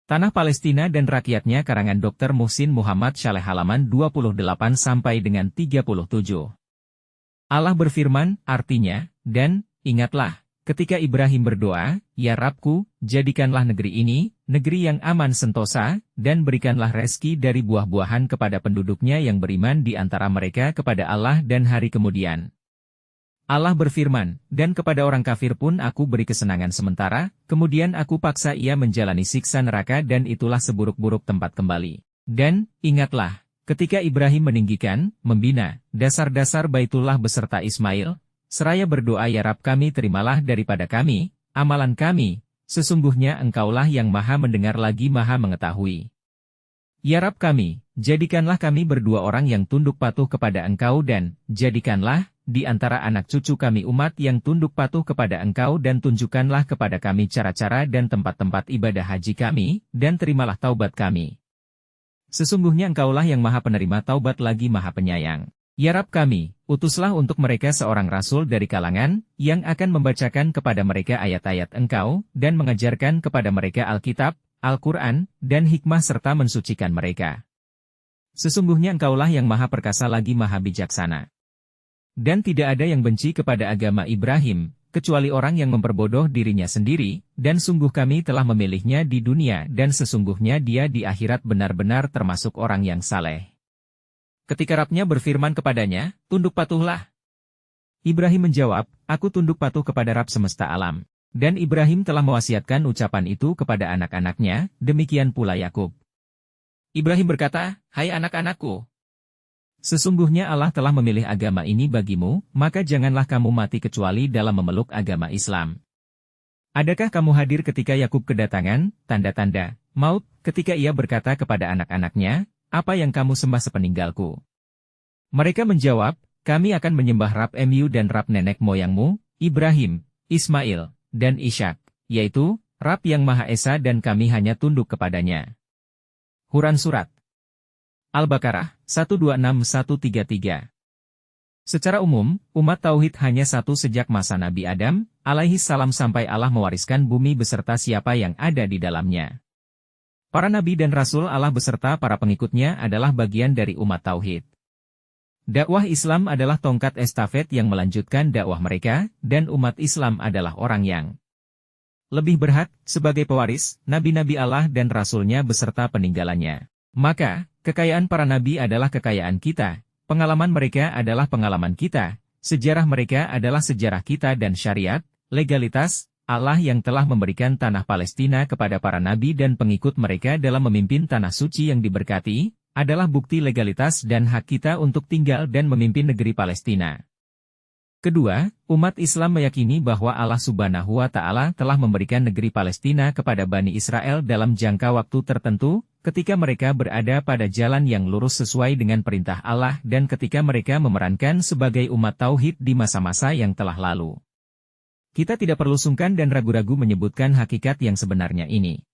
Tanah Palestina dan Rakyatnya karangan Dr. Muhsin Muhammad Shaleh halaman 28 sampai dengan 37. Allah berfirman, artinya, dan, ingatlah, ketika Ibrahim berdoa, Ya Rabbku, jadikanlah negeri ini, negeri yang aman sentosa, dan berikanlah rezeki dari buah-buahan kepada penduduknya yang beriman di antara mereka kepada Allah dan hari kemudian. Allah berfirman, dan kepada orang kafir pun aku beri kesenangan sementara, kemudian aku paksa ia menjalani siksa neraka dan itulah seburuk-buruk tempat kembali. Dan, ingatlah, ketika Ibrahim meninggikan, membina, dasar-dasar Baitullah beserta Ismail, seraya berdoa Ya Rabb kami terimalah daripada kami, amalan kami, sesungguhnya Engkaulah yang maha mendengar lagi maha mengetahui. Ya Rabb kami, jadikanlah kami berdua orang yang tunduk patuh kepada Engkau dan, jadikanlah, di antara anak cucu kami umat yang tunduk patuh kepada Engkau dan tunjukkanlah kepada kami cara-cara dan tempat-tempat ibadah haji kami, dan terimalah taubat kami. Sesungguhnya Engkaulah yang maha penerima taubat lagi maha penyayang. Ya Rabb kami, utuslah untuk mereka seorang rasul dari kalangan, yang akan membacakan kepada mereka ayat-ayat Engkau, dan mengajarkan kepada mereka Alkitab, Al-Quran, dan hikmah serta mensucikan mereka. Sesungguhnya Engkaulah yang maha perkasa lagi maha bijaksana. Dan tidak ada yang benci kepada agama Ibrahim, kecuali orang yang memperbodoh dirinya sendiri, dan sungguh kami telah memilihnya di dunia dan sesungguhnya dia di akhirat benar-benar termasuk orang yang saleh. Ketika Rabb-nya berfirman kepadanya, tunduk patuhlah. Ibrahim menjawab, aku tunduk patuh kepada Rabb semesta alam. Dan Ibrahim telah mewasiatkan ucapan itu kepada anak-anaknya, demikian pula Yakub. Ibrahim berkata, hai anak-anakku, sesungguhnya Allah telah memilih agama ini bagimu, maka janganlah kamu mati kecuali dalam memeluk agama Islam. Adakah kamu hadir ketika Yakub kedatangan, tanda-tanda, maut, ketika ia berkata kepada anak-anaknya, apa yang kamu sembah sepeninggalku? Mereka menjawab, kami akan menyembah Rabb-mu dan Rabb nenek moyangmu, Ibrahim, Ismail, dan Ishak, yaitu, Rabb yang Maha Esa dan kami hanya tunduk kepadanya. Quran Surat Al-Baqarah, 126-133. Secara umum, umat Tauhid hanya satu sejak masa Nabi Adam, alaihi salam sampai Allah mewariskan bumi beserta siapa yang ada di dalamnya. Para Nabi dan Rasul Allah beserta para pengikutnya adalah bagian dari umat Tauhid. Dakwah Islam adalah tongkat estafet yang melanjutkan dakwah mereka, dan umat Islam adalah orang yang lebih berhak, sebagai pewaris, Nabi-Nabi Allah dan Rasulnya beserta peninggalannya. Maka, kekayaan para nabi adalah kekayaan kita, pengalaman mereka adalah pengalaman kita, sejarah mereka adalah sejarah kita dan syariat, legalitas, Allah yang telah memberikan tanah Palestina kepada para nabi dan pengikut mereka dalam memimpin tanah suci yang diberkati, adalah bukti legalitas dan hak kita untuk tinggal dan memimpin negeri Palestina. Kedua, umat Islam meyakini bahwa Allah Subhanahu wa Ta'ala telah memberikan negeri Palestina kepada Bani Israel dalam jangka waktu tertentu, ketika mereka berada pada jalan yang lurus sesuai dengan perintah Allah dan ketika mereka memerankan sebagai umat Tauhid di masa-masa yang telah lalu. Kita tidak perlu sungkan dan ragu-ragu menyebutkan hakikat yang sebenarnya ini.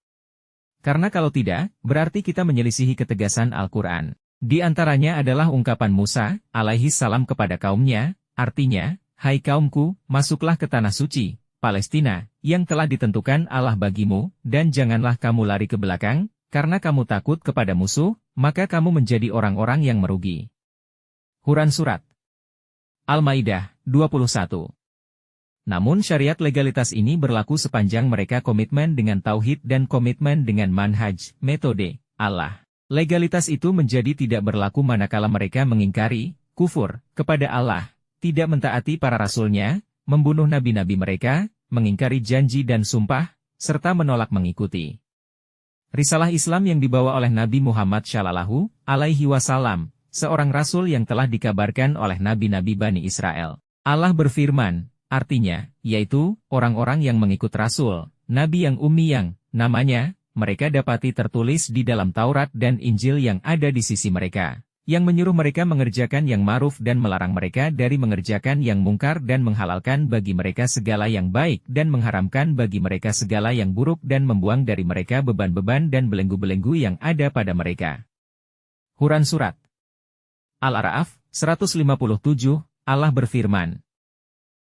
Karena kalau tidak, berarti kita menyelisihi ketegasan Al-Quran. Di antaranya adalah ungkapan Musa, alaihi salam kepada kaumnya, artinya, hai kaumku, masuklah ke tanah suci, Palestina, yang telah ditentukan Allah bagimu, dan janganlah kamu lari ke belakang, karena kamu takut kepada musuh, maka kamu menjadi orang-orang yang merugi. Quran Surat Al-Maidah, 21. Namun syariat legalitas ini berlaku sepanjang mereka komitmen dengan tauhid dan komitmen dengan manhaj, metode, Allah. Legalitas itu menjadi tidak berlaku manakala mereka mengingkari, kufur, kepada Allah, tidak mentaati para rasulnya, membunuh nabi-nabi mereka, mengingkari janji dan sumpah, serta menolak mengikuti risalah Islam yang dibawa oleh Nabi Muhammad Shallallahu Alaihi Wasallam, seorang rasul yang telah dikabarkan oleh nabi-nabi Bani Israel. Allah berfirman, artinya, yaitu, orang-orang yang mengikut rasul, nabi yang ummi yang, namanya, mereka dapati tertulis di dalam Taurat dan Injil yang ada di sisi mereka, yang menyuruh mereka mengerjakan yang ma'ruf dan melarang mereka dari mengerjakan yang mungkar dan menghalalkan bagi mereka segala yang baik dan mengharamkan bagi mereka segala yang buruk dan membuang dari mereka beban-beban dan belenggu-belenggu yang ada pada mereka. Quran Surat Al-A'raf, 157, Allah berfirman,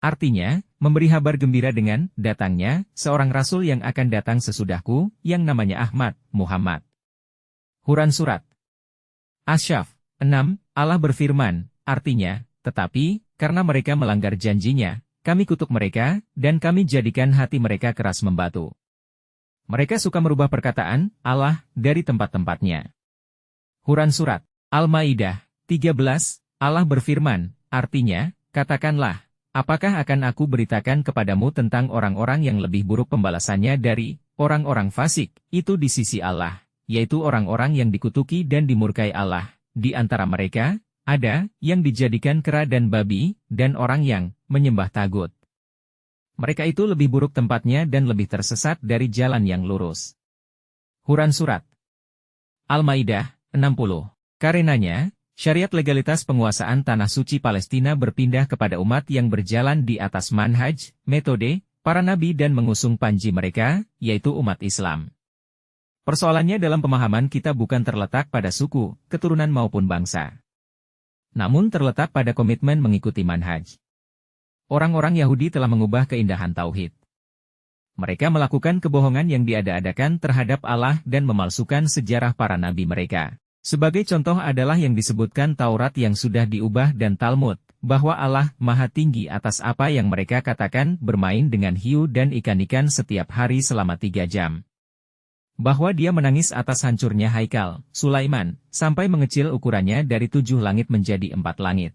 Artinya, memberi kabar gembira dengan datangnya seorang rasul yang akan datang sesudahku, yang namanya Ahmad, Muhammad. Quran Surat Asy-Syaff 6, Allah berfirman, artinya, tetapi, karena mereka melanggar janjinya, kami kutuk mereka, dan kami jadikan hati mereka keras membatu. Mereka suka merubah perkataan Allah dari tempat-tempatnya. Quran Surat Al-Maidah 13, Allah berfirman, artinya, katakanlah, apakah akan aku beritakan kepadamu tentang orang-orang yang lebih buruk pembalasannya dari orang-orang fasik, itu di sisi Allah, yaitu orang-orang yang dikutuki dan dimurkai Allah. Di antara mereka, ada yang dijadikan kera dan babi, dan orang yang menyembah tagut. Mereka itu lebih buruk tempatnya dan lebih tersesat dari jalan yang lurus. Quran Surat Al-Maidah 60. Karenanya, syariat legalitas penguasaan tanah suci Palestina berpindah kepada umat yang berjalan di atas manhaj, metode, para nabi dan mengusung panji mereka, yaitu umat Islam. Persoalannya dalam pemahaman kita bukan terletak pada suku, keturunan maupun bangsa. Namun terletak pada komitmen mengikuti manhaj. Orang-orang Yahudi telah mengubah keindahan tauhid. Mereka melakukan kebohongan yang diada-adakan terhadap Allah dan memalsukan sejarah para nabi mereka. Sebagai contoh adalah yang disebutkan Taurat yang sudah diubah dan Talmud, bahwa Allah Maha Tinggi atas apa yang mereka katakan bermain dengan hiu dan ikan-ikan setiap hari selama 3 jam. Bahwa dia menangis atas hancurnya Haikal, Sulaiman, sampai mengecil ukurannya dari 7 langit menjadi 4 langit.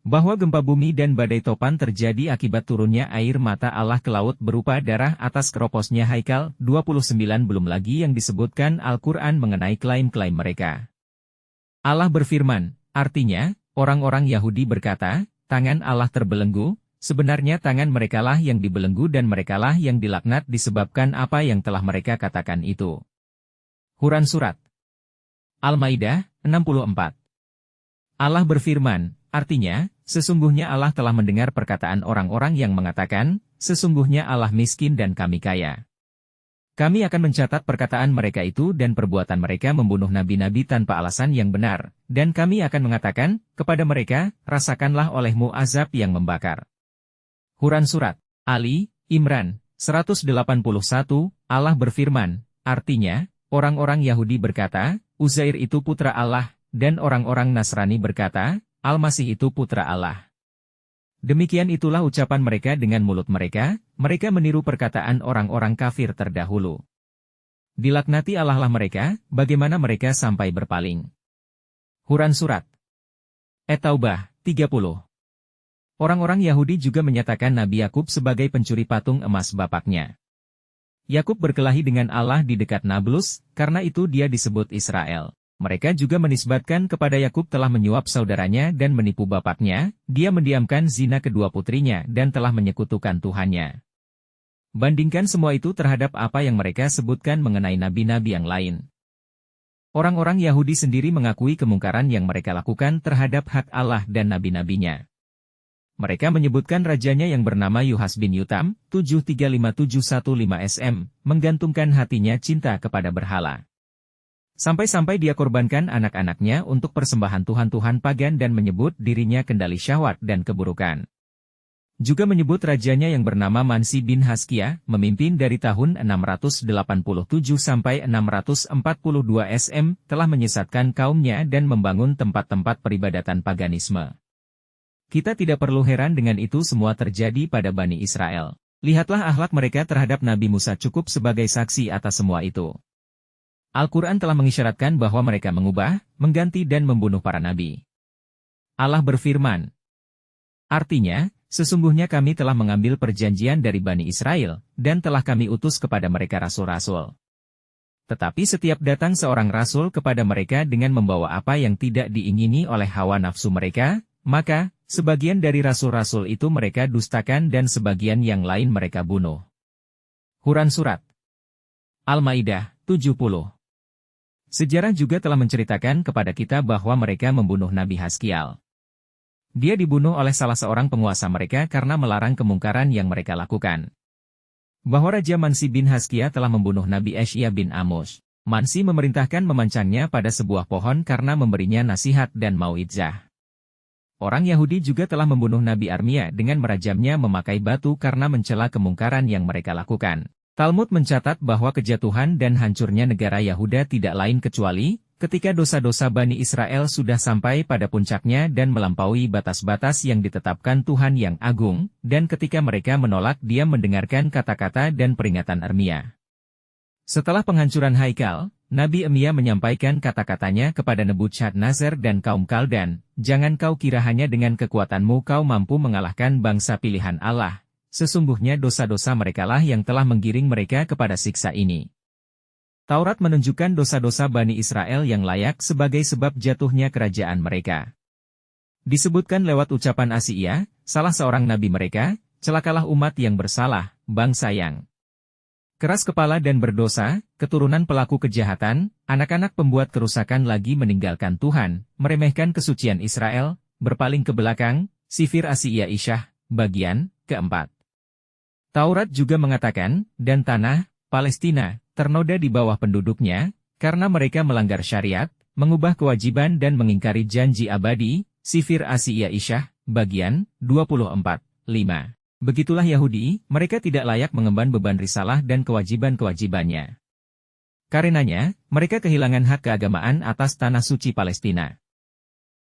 Bahwa gempa bumi dan badai topan terjadi akibat turunnya air mata Allah ke laut berupa darah atas keroposnya Haikal, 29 belum lagi yang disebutkan Al-Quran mengenai klaim-klaim mereka. Allah berfirman, artinya, orang-orang Yahudi berkata, tangan Allah terbelenggu, sebenarnya tangan merekalah yang dibelenggu dan merekalah yang dilaknat disebabkan apa yang telah mereka katakan itu. Quran Surat Al-Maidah 64. Allah berfirman, artinya, sesungguhnya Allah telah mendengar perkataan orang-orang yang mengatakan, sesungguhnya Allah miskin dan kami kaya. Kami akan mencatat perkataan mereka itu dan perbuatan mereka membunuh nabi-nabi tanpa alasan yang benar, dan kami akan mengatakan, kepada mereka, rasakanlah olehmu azab yang membakar. Quran Surat Ali, Imran, 181, Allah berfirman, artinya, orang-orang Yahudi berkata, Uzair itu putra Allah, dan orang-orang Nasrani berkata, Al-Masih itu putra Allah. Demikian itulah ucapan mereka dengan mulut mereka meniru perkataan orang-orang kafir terdahulu. Dilaknati Allah lah mereka, bagaimana mereka sampai berpaling. Quran Surat At-Taubah 30. Orang-orang Yahudi juga menyatakan Nabi Yakub sebagai pencuri patung emas bapaknya. Yakub berkelahi dengan Allah di dekat Nablus, karena itu dia disebut Israel. Mereka juga menisbatkan kepada Yakub telah menyuap saudaranya dan menipu bapaknya, dia mendiamkan zina kedua putrinya dan telah menyekutukan Tuhannya. Bandingkan semua itu terhadap apa yang mereka sebutkan mengenai nabi-nabi yang lain. Orang-orang Yahudi sendiri mengakui kemungkaran yang mereka lakukan terhadap hak Allah dan nabi-nabinya. Mereka menyebutkan rajanya yang bernama Yuhas bin Yutam, 735715 SM, menggantungkan hatinya cinta kepada berhala. Sampai-sampai dia korbankan anak-anaknya untuk persembahan tuhan-tuhan pagan dan menyebut dirinya kendali syahwat dan keburukan. Juga menyebut rajanya yang bernama Mansi bin Haskia, memimpin dari tahun 687 sampai 642 SM, telah menyesatkan kaumnya dan membangun tempat-tempat peribadatan paganisme. Kita tidak perlu heran dengan itu semua terjadi pada Bani Israel. Lihatlah akhlak mereka terhadap Nabi Musa cukup sebagai saksi atas semua itu. Al-Quran telah mengisyaratkan bahwa mereka mengubah, mengganti dan membunuh para nabi. Allah berfirman, artinya, sesungguhnya kami telah mengambil perjanjian dari Bani Israel, dan telah kami utus kepada mereka rasul-rasul. Tetapi setiap datang seorang rasul kepada mereka dengan membawa apa yang tidak diingini oleh hawa nafsu mereka, maka, sebagian dari rasul-rasul itu mereka dustakan dan sebagian yang lain mereka bunuh. Quran Surat Al-Maidah 70. Sejarah juga telah menceritakan kepada kita bahwa mereka membunuh Nabi Haskial. Dia dibunuh oleh salah seorang penguasa mereka karena melarang kemungkaran yang mereka lakukan. Bahwa Raja Mansi bin Haskia telah membunuh Nabi Asyia bin Amos. Mansi memerintahkan memancangnya pada sebuah pohon karena memberinya nasihat dan mau'idzah. Orang Yahudi juga telah membunuh Nabi Armia dengan merajamnya memakai batu karena mencela kemungkaran yang mereka lakukan. Talmud mencatat bahwa kejatuhan dan hancurnya negara Yahuda tidak lain kecuali ketika dosa-dosa Bani Israel sudah sampai pada puncaknya dan melampaui batas-batas yang ditetapkan Tuhan yang agung, dan ketika mereka menolak Dia mendengarkan kata-kata dan peringatan Armia. Setelah penghancuran Haikal, Nabi Armia menyampaikan kata-katanya kepada Nebukadnezar dan kaum Kaldan, "Jangan kau kira hanya dengan kekuatanmu kau mampu mengalahkan bangsa pilihan Allah. Sesungguhnya dosa-dosa merekalah yang telah menggiring mereka kepada siksa ini." Taurat menunjukkan dosa-dosa Bani Israel yang layak sebagai sebab jatuhnya kerajaan mereka. Disebutkan lewat ucapan Asiya, salah seorang nabi mereka, "Celakalah umat yang bersalah, bangsa yang keras kepala dan berdosa, keturunan pelaku kejahatan, anak-anak pembuat kerusakan lagi meninggalkan Tuhan, meremehkan kesucian Israel, berpaling ke belakang." Sifir Asiya Isyah, bagian keempat. Taurat juga mengatakan, "Dan tanah Palestina ternoda di bawah penduduknya, karena mereka melanggar syariat, mengubah kewajiban dan mengingkari janji abadi." Sifir Asiya Isyah, bagian 24:5. Begitulah Yahudi, mereka tidak layak mengemban beban risalah dan kewajiban-kewajibannya. Karenanya, mereka kehilangan hak keagamaan atas tanah suci Palestina.